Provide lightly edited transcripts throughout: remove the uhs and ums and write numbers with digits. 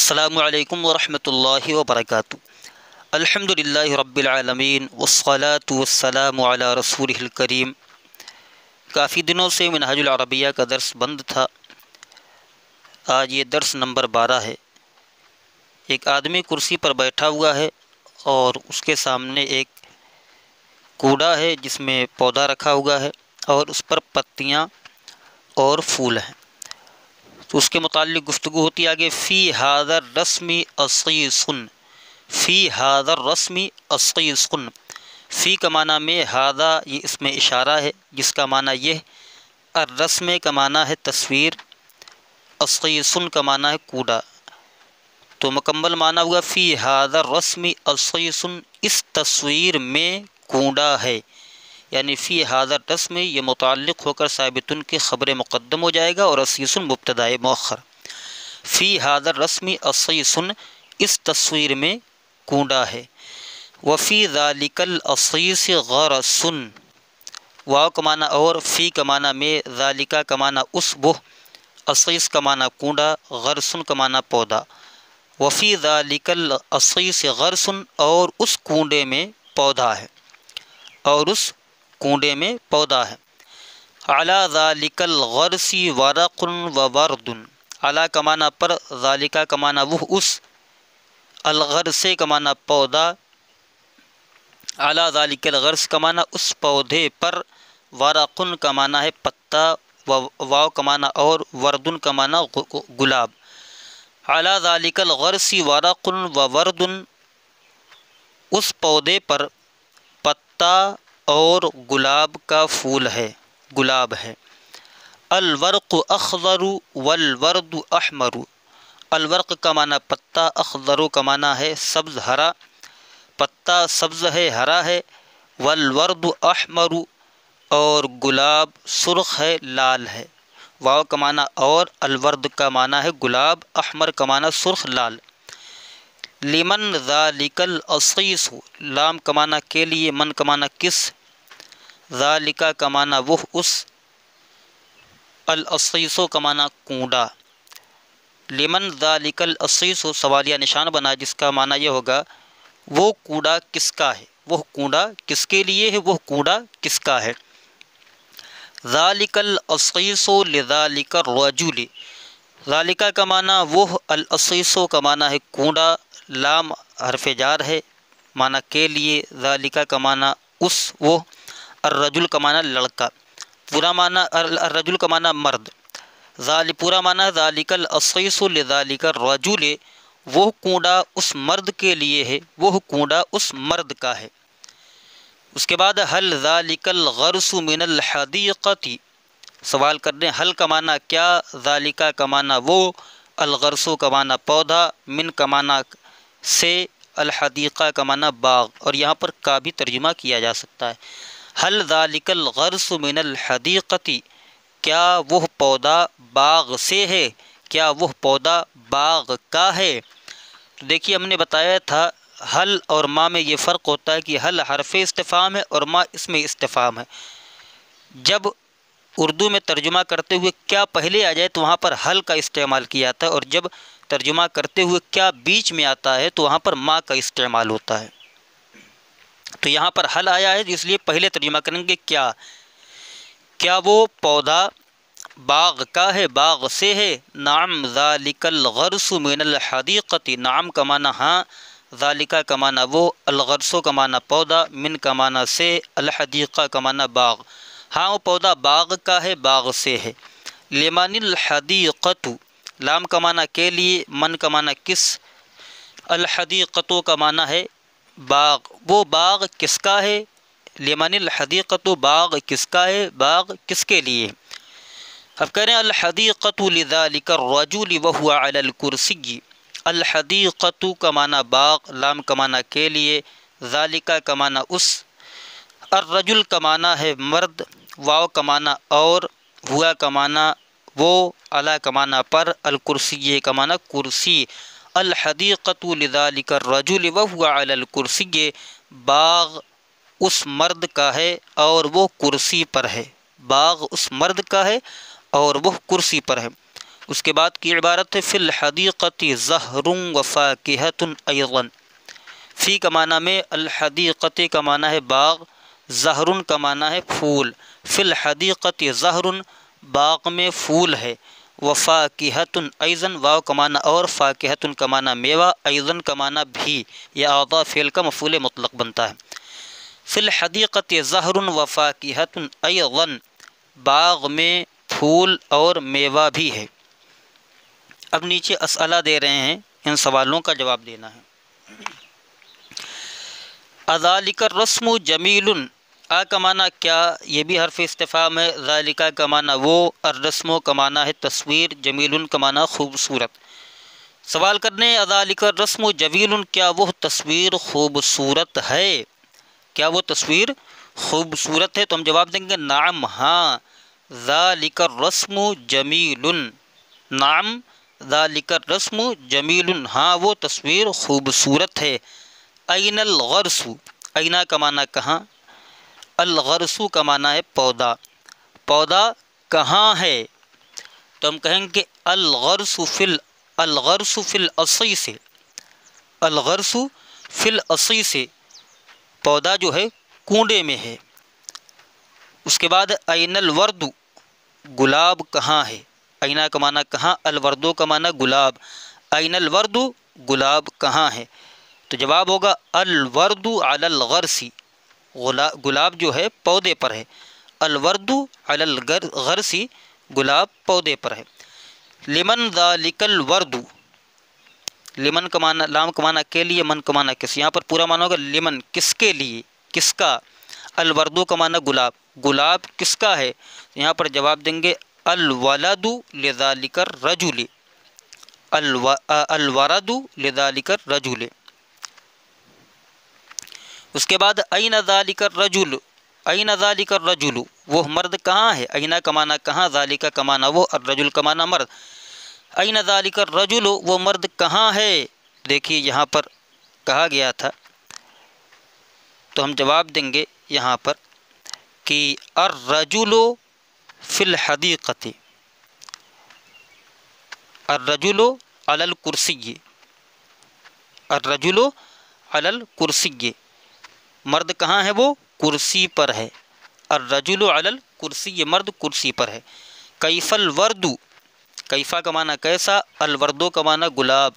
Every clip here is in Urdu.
السلام علیکم ورحمۃ اللہ وبرکاتہ۔ الحمدللہ رب العالمین والصلاة والسلام علی رسولہ الکریم۔ کافی دنوں سے منہاج العربیہ کا درس بند تھا، آج یہ درس نمبر 12 ہے۔ ایک آدمی کرسی پر بیٹھا ہوا ہے اور اس کے سامنے ایک کوڑا ہے جس میں پودا رکھا ہوا ہے اور اس پر پتیاں اور پھول ہیں۔ تو اس کے متعلق گفتگو ہوتی آگے، فی ھذا الرسم اصیص، فی ھذا الرسم اصیص۔ فی کا معنی میں، ھذا یہ اس میں اشارہ ہے جس کا معنی یہ، الرسم کا معنی ہے تصویر، اصیص کا معنی ہے کوڑا۔ تو مکمل معنی ہوا فی ھذا الرسم اصیص، اس تصویر میں کوڑا ہے، یعنی فی ھذا الرسم یہ متعلق ہو کر ثابتن کی خبر مقدم ہو جائے گا اور اصیص مبتدأ مؤخر۔ فی ھذا الرسم اصیص، اس تصویر میں کوڑا ہے۔ وفی ذالک الاصیص غرس، واو کا معنی اور، فی کا معنی میں، ذالک کا معنی اس وہ، اصیص کا معنی کوڑا، غرس کا معنی پودا۔ وفی ذالک الاصیص غرس، اور اس کوڑے میں پودا ہے، اور اس کوڑے میں پودا ہے۔ علی ذالک الغرس ورق وورد، علی کا معنی پر، ذالک کا معنی وہ اس، الغرس کا معنی پودا، علی ذالک الغرس کا معنی اس پودے پر، ورق کا معنی ہے پتا، واو کا معنی اور، ورد کا معنی گلاب۔ علی ذالک الغرس ورق وورد، اس پودے پر پتا اور گلاب کا پھول ہے، گلاب ہے۔ الورق اخضر والورد احمر، الورق کا معنی پتا، اخضر کا معنی ہے سبز ہرا، پتا سبز ہے ہرا ہے، والورد احمر، اور گلاب سرخ ہے لال ہے۔ واو کا معنی اور، الورد کا معنی ہے گلاب، احمر کا معنی سرخ لال۔ لمن ذالک الاصیص، لام کا معنی کے لیے، من کا معنی کس، ذالک کا معنی وہ اس، الاصیص کا معنی کوڑا۔ لمن ذالک الاصیص سوالیہ نشان بنا، جس کا معنی یہ ہوگا وہ کوڑا کس کا ہے، وہ کوڑا کس کے لیے ہے، وہ کوڑا کس کا ہے۔ ذالک الاصیص لذالک الرجل، ذالک کا معنی وہ، الاصیص کا معنی ہے کوڑا، لام حرف جار ہے معنی کے لیے، ذالک کا معنی اس وہ، الرجل کا معنی لڑکا، پورا معنی الرجل کا معنی مرد، پورا معنی ذالک الاصیص لذالک الرجل، وہ کوڑا اس مرد کے لیے ہے، وہ کوڑا اس مرد کا ہے۔ اس کے بعد حل ذالک الغرس من الحدیقۃ، سوال کر دیں حل کا معنی کیا، ذالک کا معنی وہ، الغرس کا معنی پودا، من کا معنی سے، الحدیقہ کا معنی باغ، اور یہاں پر کا بھی ترجمہ کیا جا سکتا ہے۔ حل ذالک الغرس من الحدیقۃ، کیا وہ پودا باغ سے ہے، کیا وہ پودا باغ کا ہے۔ تو دیکھیے ہم نے بتایا تھا حل اور ما میں یہ فرق ہوتا ہے کہ حل حرف استفہام ہے اور ما اسم استفہام ہے۔ جب اردو میں ترجمہ کرتے ہوئے کیا پہلے آ جائے تو وہاں پر حل کا استعمال کیا جاتا ہے، اور جب ترجمہ کرتے ہوئے کیا بیچ میں آتا ہے تو وہاں پر ما کا استعمال ہوتا ہے۔ تو یہاں پر حل آیا ہے اس لیے پہلے ترجمہ کریں گے کیا وہ پودا باغ کا ہے، باغ سے ہے۔ نعم ذالک الغرس من الحدیقۃ، نعم کا معنی ہاں، ذالک کا معنی وہ، الغرس کا معنی پودا، من کا معنی سے، الحدیقہ کا معنی باغ، ہاں وہ پودا باغ کا ہے، باغ سے ہے۔ لمن الحدیقۃ، لام کا معنی کے لیے، من کا معنی کس، الحدیقۃ کا معنی ہے باغ، وہ باغ کس کا ہے۔ لمن الحدیقۃ، باغ کس کا ہے، باغ کس کے لیے۔ اب کہہ رہے ہیں الحدیقۃ لذالک الرجل وهو علی الکرسی، الحدیقۃ کا معنی باغ، لام کا معنی کے لیے، ذالک کا معنی اس، الرجل کا معنی ہے مرد، واو کا معنی اور، ہوا کا معنی وہ، علی کا معنی پر، الکرسی کا معنی کرسی۔ الحدیقۃ لذالک الرجل وهو علی الکرسی، باغ اس مرد کا ہے اور وہ کرسی پر ہے، باغ اس مرد کا ہے اور وہ کرسی پر ہے۔ اس کے بعد کی عبارت ہے فی الحدیقۃ زہر و فاکہۃ ایضا۔ فی کا معنی میں، الحدیقۃ کا معنی ہے باغ، زہر کا معنی ہے پھول۔ فی الحدیقۃ زہر، باغ میں پھول ہے، وفاکہۃ ایضا، واو کا معنی اور، فاکہۃ کا معنی میوہ، ایضا کا معنی بھی، یہ اعضاء فعل کا مفعول مطلق بنتا ہے۔ فی الحدیقۃ زہر وفاکہۃ ایضا، باغ میں پھول اور میوہ بھی ہے۔ اب نیچے اسئلہ دے رہے ہیں، ان سوالوں کا جواب دینا ہے۔ اذالک الرسم جمیل، آ کا معنی کیا، یہ بھی حرف استفہام ہے۔ ذالک کا معنی وہ، الرسم کا معنی ہے تصویر، جمیل کا معنی خوبصورت۔ سوال کرنے اذالک الرسم جمیل، کیا وہ تصویر خوبصورت ہے؟ کیا وہ تصویر خوبصورت ہے؟ تو ہم جواب دیں گے نعم، ہاں، ذالک الرسم جمیل، نعم ذالک الرسم جمیل، ہاں وہ تصویر خوبصورت ہے۔ این الغرس، این کا معنی کہاں، الغرس کا معنی ہے پودا، پودا کہاں ہے؟ تو ہم کہیں گے الغرس فی الاصی سے، الغرس فی الاصی سے، پودا جو ہے کنڈے میں ہے۔ اس کے بعد این الورد، گلاب کہاں ہے؟ اینا کا معنی کہاں، الوردو کا معنی گلاب، این الورد، گلاب کہاں ہے؟ تو جواب ہوگا الورد علی الغرس، گلاب جو ہے پودے پر ہے، الورد علی الغرس، گلاب پودے پر ہے۔ لمن ذالک الورد، لمن کا معنی، لام کا معنی کے لیے، من کا معنی کس، یہاں پر پورا معنی ہوگا لمن، کس کے لیے، کس کا، الوردو کا معنی گلاب، گلاب کس کا ہے؟ یہاں پر جواب دیں گے الولد لذالک الرجل، الورد لذالک الرجل۔ اس کے بعد این ذالک الرجل، این ذالک الرجل، وہ مرد کہاں ہے؟ اینا کا معنی کہاں، ذالک کا معنی وہ، الرجل کا معنی مرد، این ذالک الرجل، وہ مرد کہاں ہے؟ دیکھیے یہاں پر کہا گیا تھا، تو ہم جواب دیں گے یہاں پر کہ الرجل فی الحدیقۃ، الرجل علی الکرسی، الرجل علی الکرسی، مرد کہاں ہے؟ وہ کرسی پر ہے، الرجل علی الکرسی، مرد کرسی پر ہے۔ کیف الورد، کیفا کا معنی کیسا، الوردو کا معنی گلاب،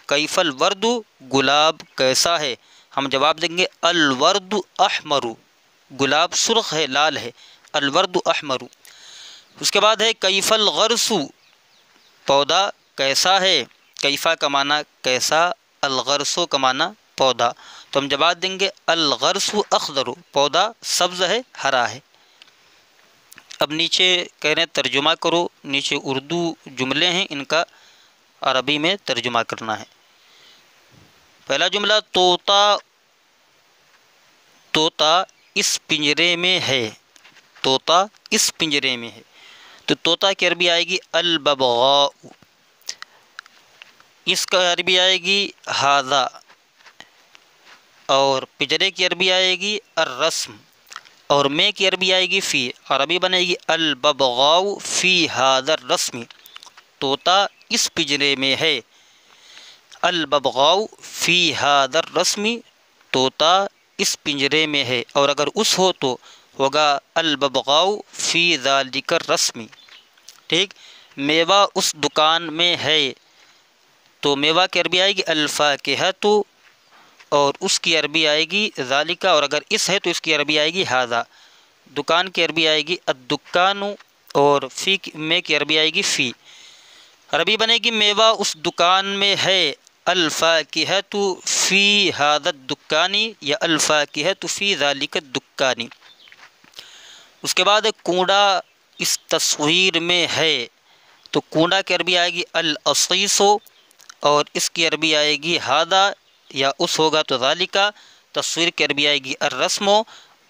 کیف الورد، گلاب کیسا ہے؟ ہم جواب دیں گے الورد احمر، گلاب سرخ ہے، لال ہے، الورد احمر۔ اس کے بعد ہے کیف الغرس، پودا کیسا ہے؟ کیفا کا معنی کیسا، الغرسو کا معنی پودا، تو ہم جواب دیں گے الغرس اخضر، پودا سبز ہے، ہرا ہے۔ اب نیچے کہہ رہے ہیں ترجمہ کرو، نیچے اردو جملے ہیں، ان کا عربی میں ترجمہ کرنا ہے۔ پہلا جملہ طوطا، طوطا اس پنجرے میں ہے، طوطا اس پنجرے میں ہے، تو طوطا کی عربی آئے گی الببغاء، اس کا عربی آئے گی ھذا، اور پنجرے کی عربی آئے گی الرسم، اور میں کی عربی آئے گی فی، عربی بنے گی الببغاء فی ھذا الرسم، طوطا اس پنجرے میں ہے، الببغاء فی ھذا الرسم، طوطا اس پنجرے میں ہے، اور اگر اس ہو تو ہوگا الببغاء فی ذالک الرسم، ٹھیک۔ میوہ اس دکان میں ہے، تو میوہ کی عربی آئے گی الفاکہۃ، اور اس کی عربی آئے گی ذالک، اور اگر اس ہے تو اس کی عربی آئے گی ھذا، دکان کی عربی آئے گی الدکان، اور فی میں کی عربی آئے گی فی، عربی بنے گی میوہ اس دکان میں ہے، الفاکہۃ فی ھذا الدکان، یا الفاکہۃ فی ذالک الدکان۔ اس کے بعد کنڈا اس تصویر میں ہے، تو کنڈا کی عربی آئے گی الاصیص، اور اس کی عربی آئے گی ھذا، یا اس ہوگا تو ذالکا، تصویر کی عربی آئے گی الرسم،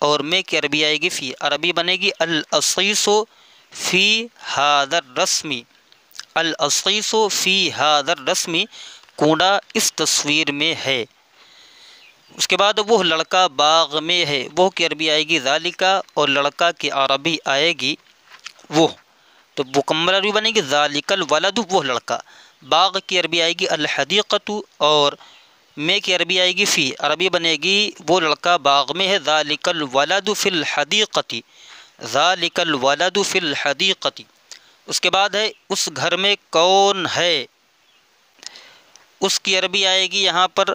اور میں کی عربی آئے گی فی، عربی بنے گی الاصیص فی ھذا الرسم، الاصیص فی ھذا الرسم، کنڈا اس تصویر میں ہے۔ اس کے بعد وہ لڑکا باغ میں ہے، وہ کی عربی آئے گی ذالکا، اور لڑکا کی عربی آئے گی وہ، تو مکمل عربی بنے گی ذالک الولد وہ لڑکا، باغ کی عربی آئے گی الحدیقۃ، اور میں کی عربی آئے گی فی، عربی بنے گی وہ لڑکا باغ میں ہے، ذالک الولد فی الحدیقۃ، ذالک الولد فی الحدیقۃ۔ اس کے بعد ہے اس گھر میں کون ہے، اس کی عربی آئے گی یہاں پر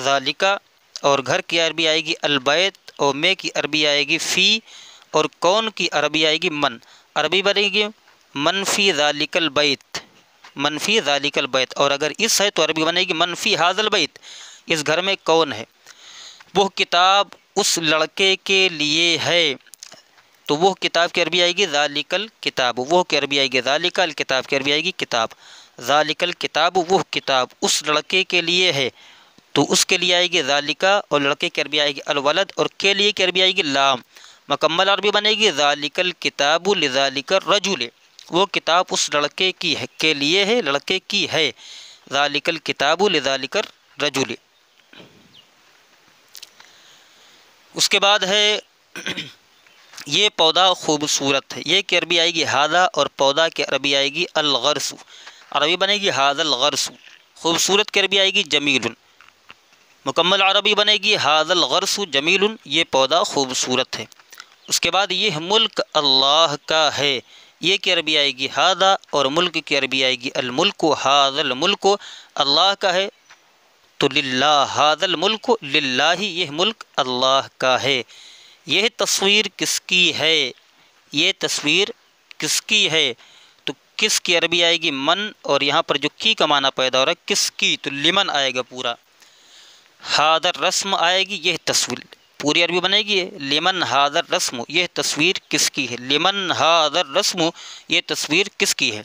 ذالکہ، اور گھر کی عربی آئے گی البیت، اور میں کی عربی آئے گی فی، اور کون کی عربی آئے گی من، عربی بنے گی من فی ذالک البیت، من فی ذالک البیت، اور اگر اس ہے تو عربی بنے گی من فی ھذا البیت، اس گھر میں کون ہے، وہ کتاب اس لڑکے کے لیے ہے، تو وہ کتاب کی عربی آئے گی ذالک الکتاب، وہ کی عربی آئے گی ذالک الکتاب، کی عربی آئے گی کتاب، ذالک الکتاب وہ کتاب اس لڑکے کے لیے ہے، تو اس کے لیے آئے گی ذالکہ، اور لڑکے کی عربی آئے گی الولد، اور کے لیے کی عربی آئے گی لام، مکمل عربی بنے گی ذالک الکتاب لذالک الرجل، وہ کتاب اس لڑکے کی ہے کے لیے ہے، لڑکے کی ہے، ذالک الکتاب لذالک الرجل۔ اس کے بعد ہے یہ پودا خوبصورت ہے، یہ کی عربی آئے گی ھذا، اور پودا کی عربی آئے گی الغرس، عربی بنے گی ھذا الغرس، خوبصورت کی عربی آئے گی جمیل، مکمل عربی بنے گی ھذا الغرس جمیل، یہ پودا خوبصورت ہے۔ اس کے بعد یہ ملک اللہ کا ہے، یہ کی عربی آئے گی ھذا، اور ملک کی عربی آئے گی الملک، ھذا الملک اللہ کا ہے، تو للہ، ھذا الملک للہ، یہ ملک اللہ کا ہے۔ یہ تصویر کس کی ہے، یہ تصویر کس کی ہے، تو کس کی عربی آئے گی من، اور یہاں پر جو کی کا معنی پیدا ہو رہا ہے کس کی، تو لمن آئے گا پورا، ھذا الرسم آئے گی، یہ تصویر پوری عربی بنے گی لمن ھذا الرسم، یہ تصویر کس کی ہے، لمن ھذا الرسم، یہ تصویر کس کی ہے۔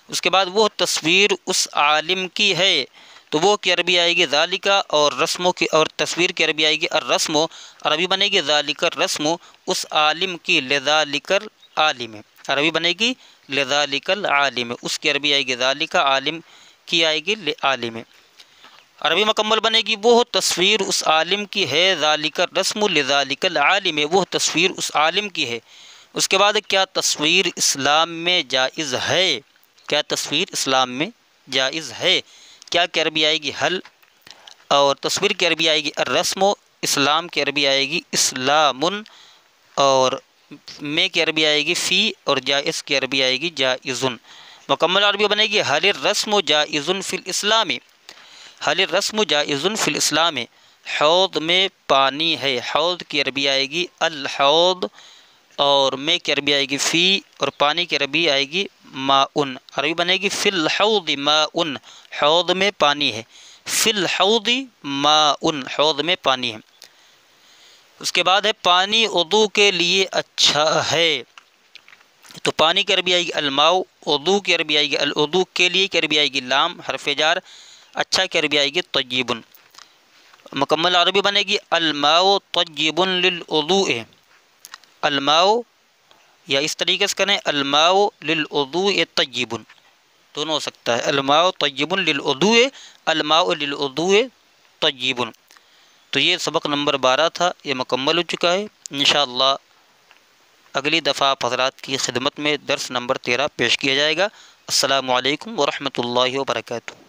اس کے بعد وہ تصویر اس عالم کی ہے، تو وہ کی عربی آئے گی ذالکہ، اور رسموں کی، اور تصویر کی عربی آئے گی الرسم، عربی بنے گی ذالک الرسم، اس عالم کی، لذالک العالم، عربی بنے گی لذالک العالم، اس کی عربی آئے گی ذالکہ، عالم کی آئے گی لعالم، عربی مکمل بنے گی وہ تصویر اس عالم کی ہے، ذالک الرسم لذالک العالم، وہ تصویر اس عالم کی ہے۔ اس کے بعد کیا تصویر اسلام میں جائز ہے، کیا تصویر اسلام میں جائز ہے، کیا کی عربی آئے گی حل، اور تصویر کی عربی آئے گی الرسم، اسلام کی عربی آئے گی اسلام، اور میں کی عربی آئے گی فی، اور جائز کی عربی آئے گی جائز، مکمل عربی بنے گی حل الرسم جائز فی الاسلام، حل الرسم جائز فی الاسلام، حوض میں پانی ہے، حوض کی عربی آئے گی الحوض، اور میں کی عربی آئے گی فی، اور پانی کی عربی آئے گی ماء، عربی بنے گی فی الحوض ماء، حوض میں پانی ہے، فی الحوض ماء، حوض میں پانی ہے۔ اس کے بعد ہے پانی وضو کے لیے اچھا ہے، تو پانی کی عربی آئے گی الماء، وضو کی عربی آئے گی الوضو، کے لیے کی عربی آئے گی لام حرف جار، اچھا کی عربی آئے گی طیب، مکمل عربی بنے گی الماء طیب للوضوء، الماء، یا اس طریقے سے کریں الماء للوضوء طیب، دونوں ہو سکتا ہے، الماء طیب للوضوء، الماء للوضوء طیب۔ تو یہ سبق نمبر 12 تھا، یہ مکمل ہو چکا ہے، انشاءاللہ اگلی دفعہ آپ حضرات کی خدمت میں درس نمبر 13 پیش کیا جائے گا۔ السلام علیکم ورحمۃ اللہ وبرکاتہ۔